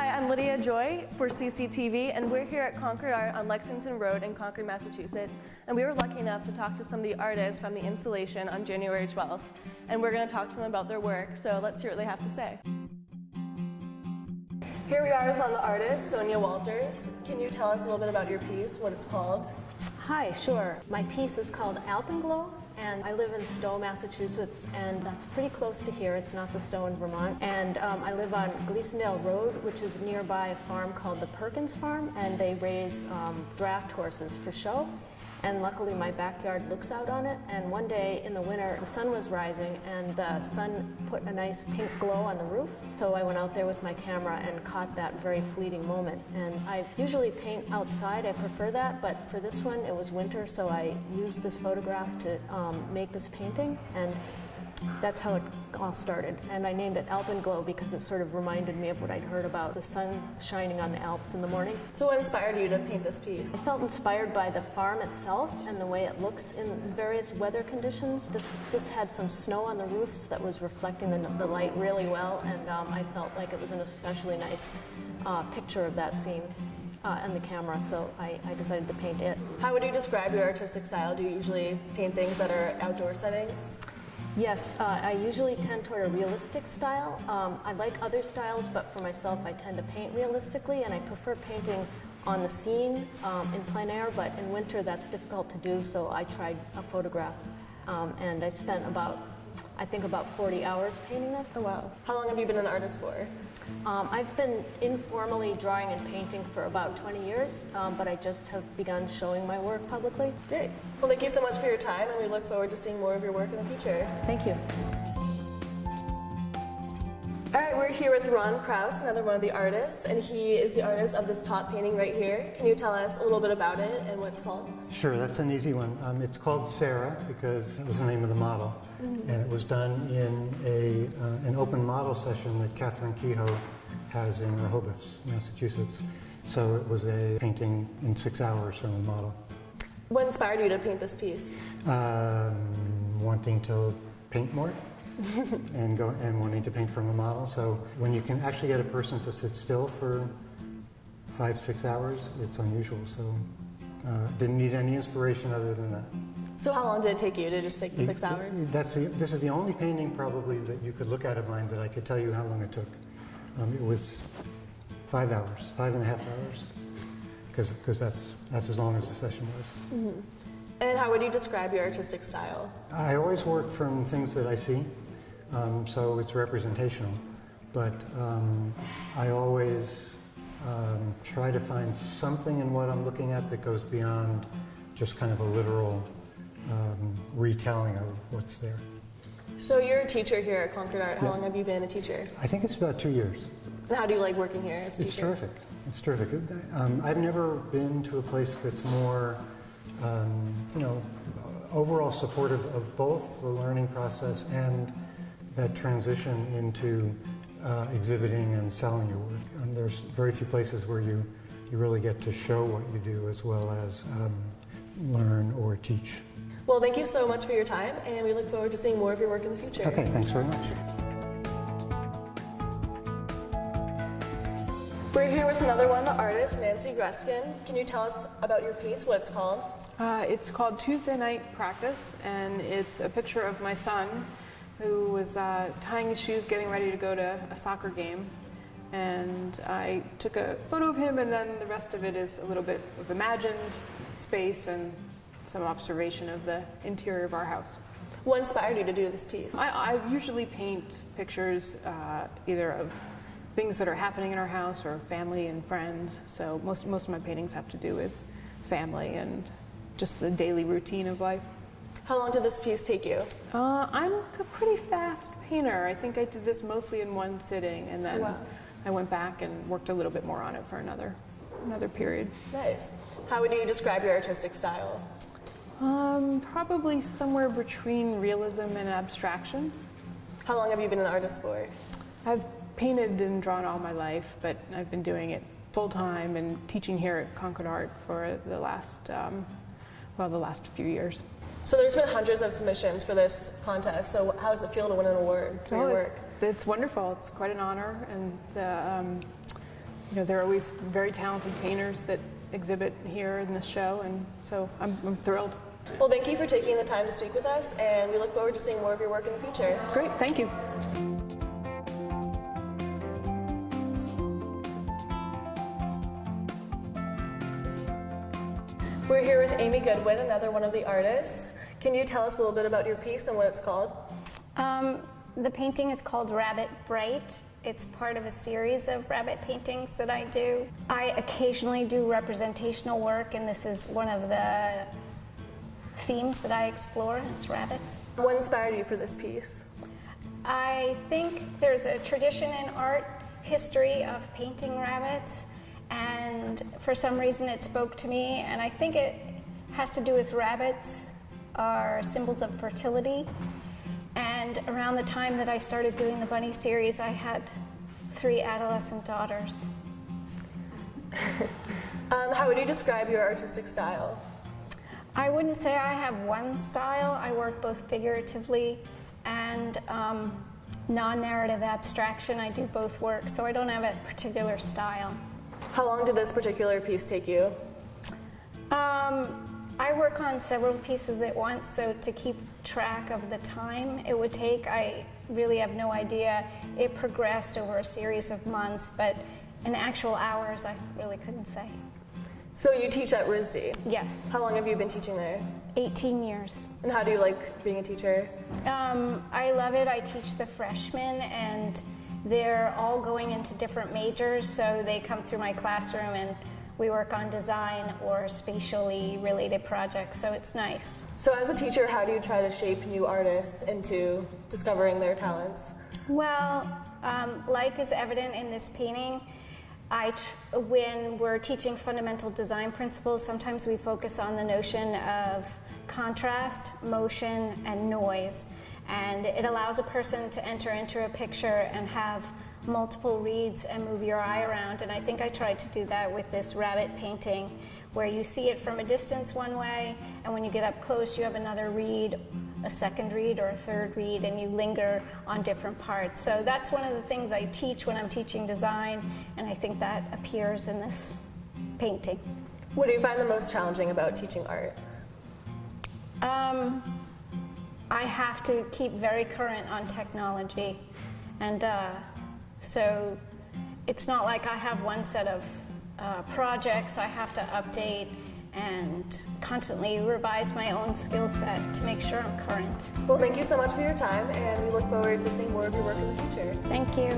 Hi, I'm Lydia Joy for CCTV, and we're here at Concord Art on Lexington Road in Concord, Massachusetts. And we were lucky enough to talk to some of the artists from the installation on January 12th. And we're going to talk to them about their work, so let's hear what they have to say. Here we are with one of the artists, Sonja Walters. Can you tell us a little bit about your piece, what it's called? Hi, sure. My piece is called Alpenglow, and I live in Stowe, Massachusetts, and that's pretty close to here. It's not the Stowe in Vermont. And I live on Gleasondale Road, which is nearby a farm called the Perkins Farm, and they raise draft horses for show. And luckily my backyard looks out on it, and one day in the winter the sun was rising and the sun put a nice pink glow on the roof. So I went out there with my camera and caught that very fleeting moment. And I usually paint outside, I prefer that, but for this one it was winter, so I used this photograph to make this painting, and that's how it all started. And I named it Alpenglow because it sort of reminded me of what I'd heard about the sun shining on the Alps in the morning. So what inspired you to paint this piece? I felt inspired by the farm itself and the way it looks in various weather conditions. This had some snow on the roofs that was reflecting the light really well, and I felt like it was an especially nice picture of that scene. And the camera, so I decided to paint it. How would you describe your artistic style? Do you usually paint things that are outdoor settings? Yes, I usually tend toward a realistic style. I like other styles, but for myself I tend to paint realistically, and I prefer painting on the scene in plein air, but in winter that's difficult to do, so I tried a photograph, and I spent about 40 hours painting this. Oh wow. How long have you been an artist for? I've been informally drawing and painting for about 20 years, but I just have begun showing my work publicly. Great. Well, thank you so much for your time, and we look forward to seeing more of your work in the future. Thank you. All right, we're here with Ron Kraus, another one of the artists, and he is the artist of this top painting right here. Can you tell us a little bit about it and what it's called? Sure, that's an easy one. It's called Sarah because it was the name of the model, and it was done in an open model session that Catherine Kehoe has in Rehoboth, Massachusetts. So it was a painting in 6 hours from a model. What inspired you to paint this piece? Wanting to paint more. and wanting to paint from a model. So when you can actually get a person to sit still for 5-6 hours, it's unusual. So didn't need any inspiration other than that. So how long did it take you? Did it just take 6 hours? This is the only painting probably that you could look at of mine that I could tell you how long it took. It was 5 hours, 5.5 hours, because that's as long as the session was. Mm-hmm. And how would you describe your artistic style? I always work from things that I see. So it's representational, but I always try to find something in what I'm looking at that goes beyond just kind of a literal retelling of what's there. So you're a teacher here at Concord Art. How long have you been a teacher? I think it's about 2 years. And how do you like working here as a teacher? It's terrific. It's terrific. I've never been to a place that's more, overall supportive of both the learning process and that transition into exhibiting and selling your work. There's very few places where you really get to show what you do as well as learn or teach. Well, thank you so much for your time, and we look forward to seeing more of your work in the future. Okay, thanks very much. We're here with another one of the artists, Nancy Kreskin. Can you tell us about your piece, what it's called? It's called Tuesday Night Practice, and it's a picture of my son who was tying his shoes, getting ready to go to a soccer game. And I took a photo of him, and then the rest of it is a little bit of imagined space and some observation of the interior of our house. What inspired you to do this piece? I usually paint pictures either of things that are happening in our house or family and friends. So most of my paintings have to do with family and just the daily routine of life. How long did this piece take you? I'm a pretty fast painter. I think I did this mostly in one sitting, and then I went back and worked a little bit more on it for another period. Nice. How would you describe your artistic style? Probably somewhere between realism and abstraction. How long have you been an artist for? I've painted and drawn all my life, but I've been doing it full-time and teaching here at Concord Art for the last few years. So there's been hundreds of submissions for this contest, so how does it feel to win an award for your work? It's wonderful. It's quite an honor, and there are always very talented painters that exhibit here in this show, and so I'm thrilled. Well, thank you for taking the time to speak with us, and we look forward to seeing more of your work in the future. Great, thank you. We're here with Amy Goodwin, another one of the artists. Can you tell us a little bit about your piece and what it's called? The painting is called Rabbit Bright. It's part of a series of rabbit paintings that I do. I occasionally do representational work, and this is one of the themes that I explore, is rabbits. What inspired you for this piece? I think there's a tradition in art history of painting rabbits, and for some reason it spoke to me, and I think it has to do with rabbits are symbols of fertility. And around the time that I started doing the bunny series, I had 3 adolescent daughters. How would you describe your artistic style? I wouldn't say I have one style. I work both figuratively and non-narrative abstraction. I do both work, so I don't have a particular style. How long did this particular piece take you? I work on several pieces at once, so to keep track of the time it would take, I really have no idea. It progressed over a series of months, but in actual hours, I really couldn't say. So you teach at RISD? Yes, How long have you been teaching there? 18 years. And how do you like being a teacher? I love it. I teach the freshmen, and they're all going into different majors, so they come through my classroom and we work on design or spatially related projects, so it's nice. So as a teacher, how do you try to shape new artists into discovering their talents? Well, like is evident in this painting, when we're teaching fundamental design principles, sometimes we focus on the notion of contrast, motion, and noise. And it allows a person to enter into a picture and have multiple reads and move your eye around. And I think I tried to do that with this rabbit painting, where you see it from a distance one way, and when you get up close, you have another read, a second read, or a third read, and you linger on different parts. So that's one of the things I teach when I'm teaching design, and I think that appears in this painting. What do you find the most challenging about teaching art? I have to keep very current on technology, and so it's not like I have one set of projects I have to update and constantly revise my own skill set to make sure I'm current. Well, thank you so much for your time, and we look forward to seeing more of your work in the future. Thank you.